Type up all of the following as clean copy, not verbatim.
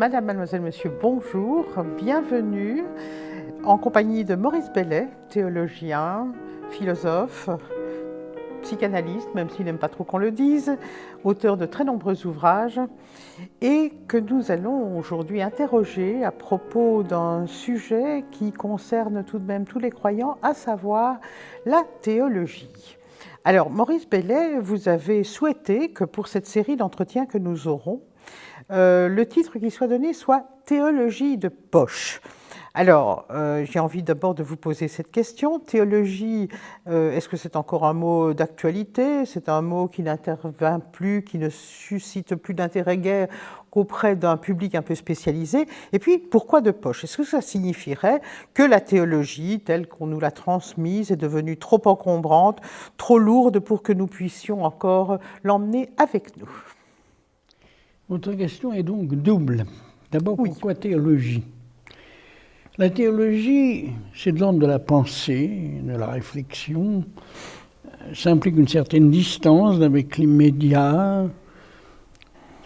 Madame, Mademoiselle, Monsieur, bonjour, bienvenue en compagnie de Maurice Bellet, théologien, philosophe, psychanalyste, même s'il n'aime pas trop qu'on le dise, auteur de très nombreux ouvrages, et que nous allons aujourd'hui interroger à propos d'un sujet qui concerne tout de même tous les croyants, à savoir la théologie. Alors, Maurice Bellet, vous avez souhaité que pour cette série d'entretiens que nous aurons, le titre qui soit donné soit « Théologie de poche ». Alors, j'ai envie d'abord de vous poser cette question. Théologie, est-ce que c'est encore un mot d'actualité? C'est un mot qui n'intervient plus, qui ne suscite plus d'intérêt guère qu'auprès d'un public un peu spécialisé? Et puis, pourquoi de poche? Est-ce que ça signifierait que la théologie, telle qu'on nous l'a transmise, est devenue trop encombrante, trop lourde pour que nous puissions encore l'emmener avec nous? Votre question est donc double. D'abord, Oui. pourquoi théologie? La théologie, c'est de l'ordre de la pensée, de la réflexion. Ça implique une certaine distance avec l'immédiat.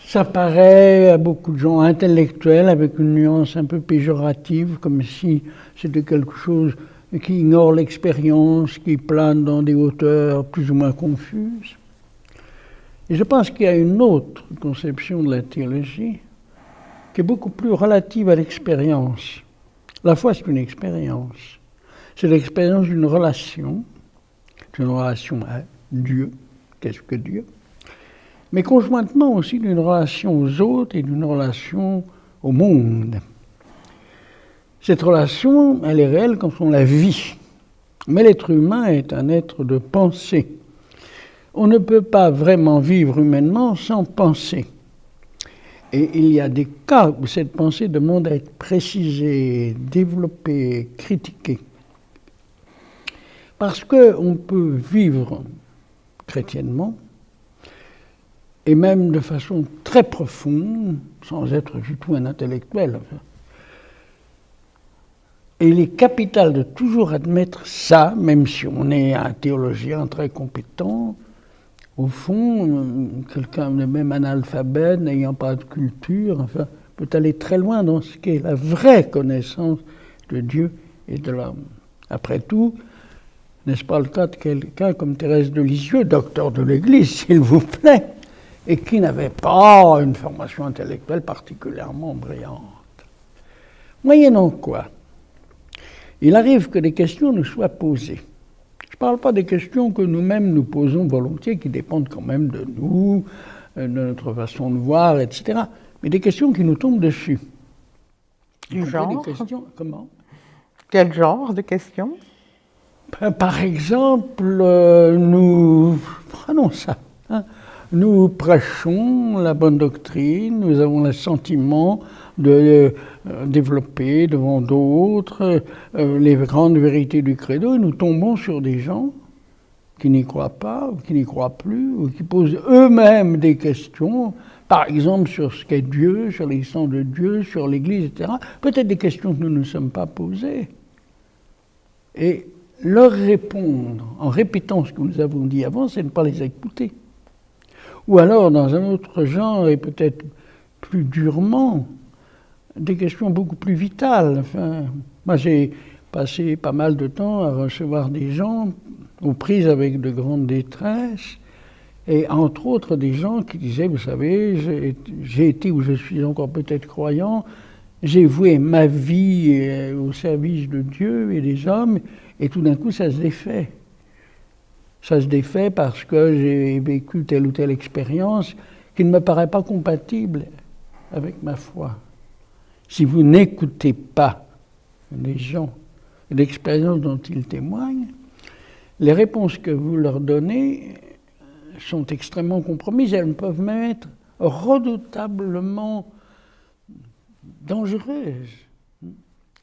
Ça paraît à beaucoup de gens intellectuels avec une nuance un peu péjorative, comme si c'était quelque chose qui ignore l'expérience, qui plane dans des hauteurs plus ou moins confuses. Et je pense qu'il y a une autre conception de la théologie qui est beaucoup plus relative à l'expérience. La foi, c'est une expérience. C'est l'expérience d'une relation à Dieu. Qu'est-ce que Dieu? Mais conjointement aussi d'une relation aux autres et d'une relation au monde. Cette relation, elle est réelle quand on la vit. Mais l'être humain est un être de pensée. On ne peut pas vraiment vivre humainement sans penser. Et il y a des cas où cette pensée demande à être précisée, développée, critiquée. Parce qu'on peut vivre chrétiennement, et même de façon très profonde, sans être du tout un intellectuel. Et il est capital de toujours admettre ça, même si on est un théologien très compétent. Au fond, quelqu'un de même analphabète, n'ayant pas de culture, enfin, peut aller très loin dans ce qu'est la vraie connaissance de Dieu et de l'homme. Après tout, n'est-ce pas le cas de quelqu'un comme Thérèse de Lisieux, docteur de l'Église, s'il vous plaît, et qui n'avait pas une formation intellectuelle particulièrement brillante. Moyennant quoi, il arrive que des questions nous soient posées. Je ne parle pas des questions que nous-mêmes nous posons volontiers, qui dépendent quand même de nous, de notre façon de voir, etc. Mais des questions qui nous tombent dessus. Du genre? Des questions, comment? Quel genre de questions? Par exemple, prenons ça. Nous prêchons la bonne doctrine, nous avons le sentiment de développer devant d'autres les grandes vérités du credo, et nous tombons sur des gens qui n'y croient pas, ou qui n'y croient plus, ou qui posent eux-mêmes des questions, par exemple sur ce qu'est Dieu, sur l'existence de Dieu, sur l'Église, etc. Peut-être des questions que nous ne nous sommes pas posées. Et leur répondre en répétant ce que nous avons dit avant, c'est ne pas les écouter. Ou alors, dans un autre genre, et peut-être plus durement, des questions beaucoup plus vitales. Enfin, moi, j'ai passé pas mal de temps à recevoir des gens aux prises avec de grandes détresses, et entre autres des gens qui disaient, vous savez, j'ai été, ou je suis encore peut-être croyant, j'ai voué ma vie au service de Dieu et des hommes, et tout d'un coup, ça se défait. Ça se défait parce que j'ai vécu telle ou telle expérience qui ne me paraît pas compatible avec ma foi. Si vous n'écoutez pas les gens, l'expérience dont ils témoignent, les réponses que vous leur donnez sont extrêmement compromises. Elles peuvent même être redoutablement dangereuses.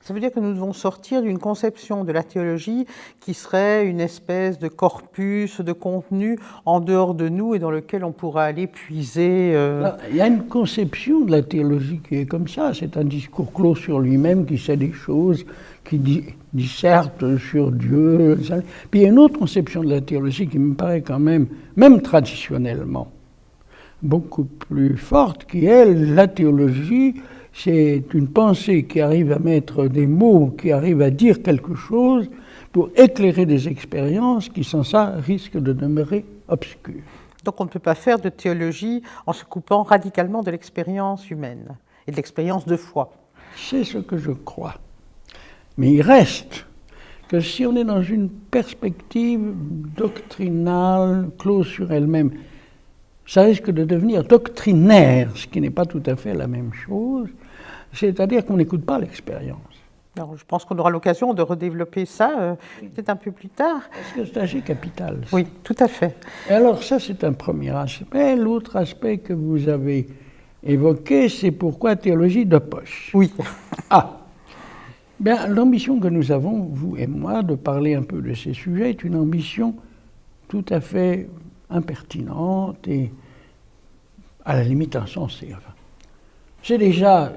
Ça veut dire que nous devons sortir d'une conception de la théologie qui serait une espèce de corpus, de contenu en dehors de nous et dans lequel on pourra aller puiser. Alors, il y a une conception de la théologie qui est comme ça. C'est un discours clos sur lui-même qui sait des choses, qui disserte sur Dieu. Puis il y a une autre conception de la théologie qui me paraît quand même traditionnellement, beaucoup plus forte, qui est la théologie C'est une pensée qui arrive à mettre des mots, qui arrive à dire quelque chose pour éclairer des expériences qui, sans ça, risquent de demeurer obscures. Donc on ne peut pas faire de théologie en se coupant radicalement de l'expérience humaine et de l'expérience de foi. C'est ce que je crois. Mais il reste que si on est dans une perspective doctrinale, close sur elle-même, ça risque de devenir doctrinaire, ce qui n'est pas tout à fait la même chose, c'est-à-dire qu'on n'écoute pas l'expérience. Alors, je pense qu'on aura l'occasion de redévelopper ça peut-être un peu plus tard. Parce que c'est assez capital. Ça. Oui, tout à fait. Et alors ça, c'est un premier aspect. L'autre aspect que vous avez évoqué, c'est pourquoi théologie de poche. Oui. Ah, bien, l'ambition que nous avons, vous et moi, de parler un peu de ces sujets, est une ambition tout à fait impertinente et à la limite insensée. Enfin, c'est déjà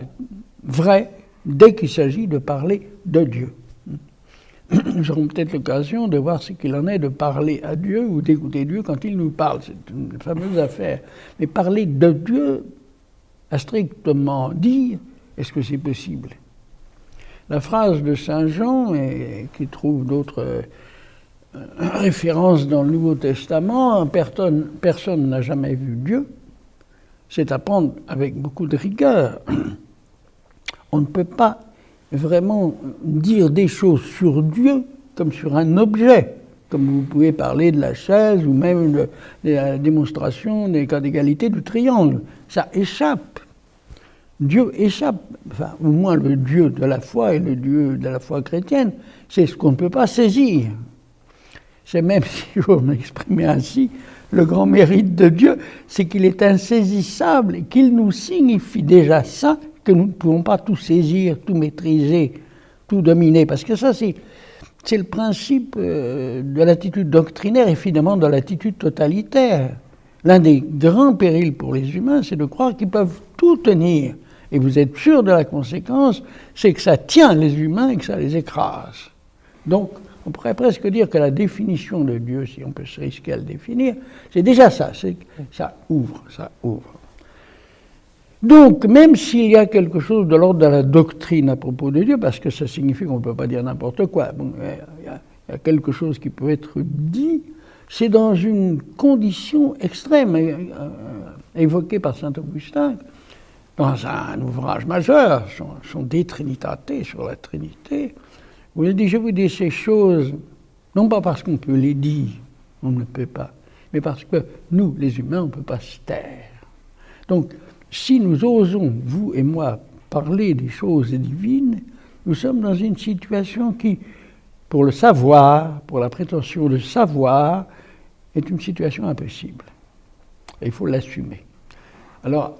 vrai dès qu'il s'agit de parler de Dieu. Nous aurons peut-être l'occasion de voir ce qu'il en est de parler à Dieu ou d'écouter Dieu quand il nous parle. C'est une fameuse affaire. Mais parler de Dieu, à strictement dire, est-ce que c'est possible? La phrase de Saint Jean, qui trouve d'autres références dans le Nouveau Testament, personne n'a jamais vu Dieu, c'est à prendre avec beaucoup de rigueur. On ne peut pas vraiment dire des choses sur Dieu comme sur un objet, comme vous pouvez parler de la chaise ou même de la démonstration des cas d'égalité du triangle. Ça échappe. Dieu échappe, enfin, au moins le Dieu de la foi et le Dieu de la foi chrétienne, c'est ce qu'on ne peut pas saisir. C'est même, si j'ose m'exprimer ainsi, le grand mérite de Dieu, c'est qu'il est insaisissable et qu'il nous signifie déjà ça, que nous ne pouvons pas tout saisir, tout maîtriser, tout dominer. Parce que ça, c'est le principe de l'attitude doctrinaire et finalement de l'attitude totalitaire. L'un des grands périls pour les humains, c'est de croire qu'ils peuvent tout tenir. Et vous êtes sûr de la conséquence, c'est que ça tient les humains et que ça les écrase. Donc, on pourrait presque dire que la définition de Dieu, si on peut se risquer à le définir, c'est déjà ça, c'est que ça ouvre. Donc, même s'il y a quelque chose de l'ordre de la doctrine à propos de Dieu, parce que ça signifie qu'on ne peut pas dire n'importe quoi, bon, il y a quelque chose qui peut être dit, c'est dans une condition extrême, évoquée par saint Augustin, dans un ouvrage majeur, son De Trinitate, sur la Trinité, où il dit, je vous dis ces choses, non pas parce qu'on peut les dire, on ne peut pas, mais parce que nous, les humains, on ne peut pas se taire. Donc, si nous osons, vous et moi, parler des choses divines, nous sommes dans une situation qui, pour le savoir, pour la prétention de savoir, est une situation impossible. Et il faut l'assumer. Alors,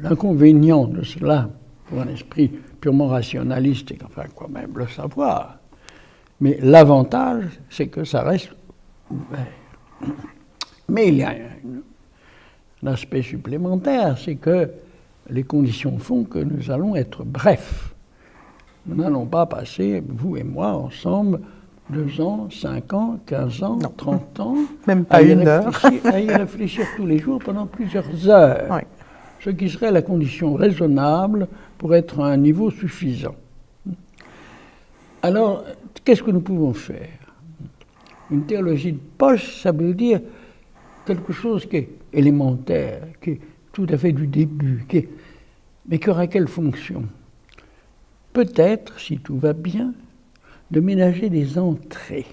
l'inconvénient de cela, pour un esprit purement rationaliste, c'est qu'enfin, quand même, le savoir. Mais l'avantage, c'est que ça reste ouvert. Mais il y a un aspect supplémentaire, c'est que les conditions font que nous allons être brefs. Nous n'allons pas passer, vous et moi, ensemble, 2 ans, 5 ans, 15 ans, 30 ans, même pas une heure, à y réfléchir tous les jours pendant plusieurs heures. Oui. Ce qui serait la condition raisonnable pour être à un niveau suffisant. Alors, qu'est-ce que nous pouvons faire? Une théologie de poche, ça veut dire quelque chose qui est élémentaire, qui est tout à fait du début, mais qui aura quelle fonction? Peut-être, si tout va bien, de ménager des entrées.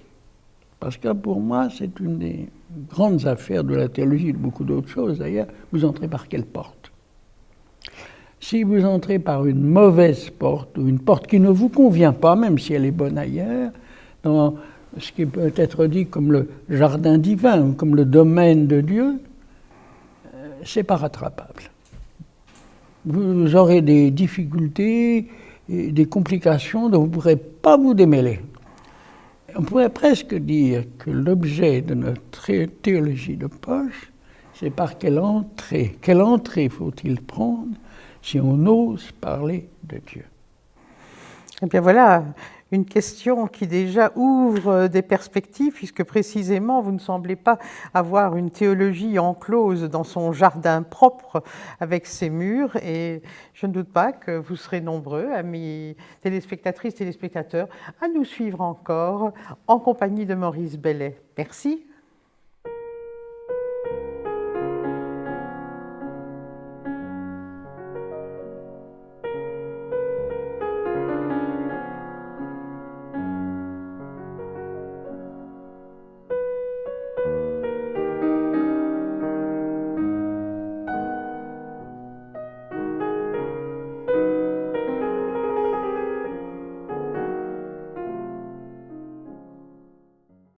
Parce que pour moi, c'est une des grandes affaires de la théologie, de beaucoup d'autres choses d'ailleurs. Vous entrez par quelle porte? Si vous entrez par une mauvaise porte, ou une porte qui ne vous convient pas, même si elle est bonne ailleurs, dans ce qui peut être dit comme le jardin divin, ou comme le domaine de Dieu, c'est pas rattrapable. Vous aurez des difficultés, et des complications dont vous ne pourrez pas vous démêler. On pourrait presque dire que l'objet de notre théologie de poche, c'est par quelle entrée faut-il prendre si on ose parler de Dieu. Eh bien voilà, une question qui déjà ouvre des perspectives, puisque précisément vous ne semblez pas avoir une théologie enclose dans son jardin propre avec ses murs, et je ne doute pas que vous serez nombreux, amis téléspectatrices, téléspectateurs, à nous suivre encore en compagnie de Maurice Bellet. Merci.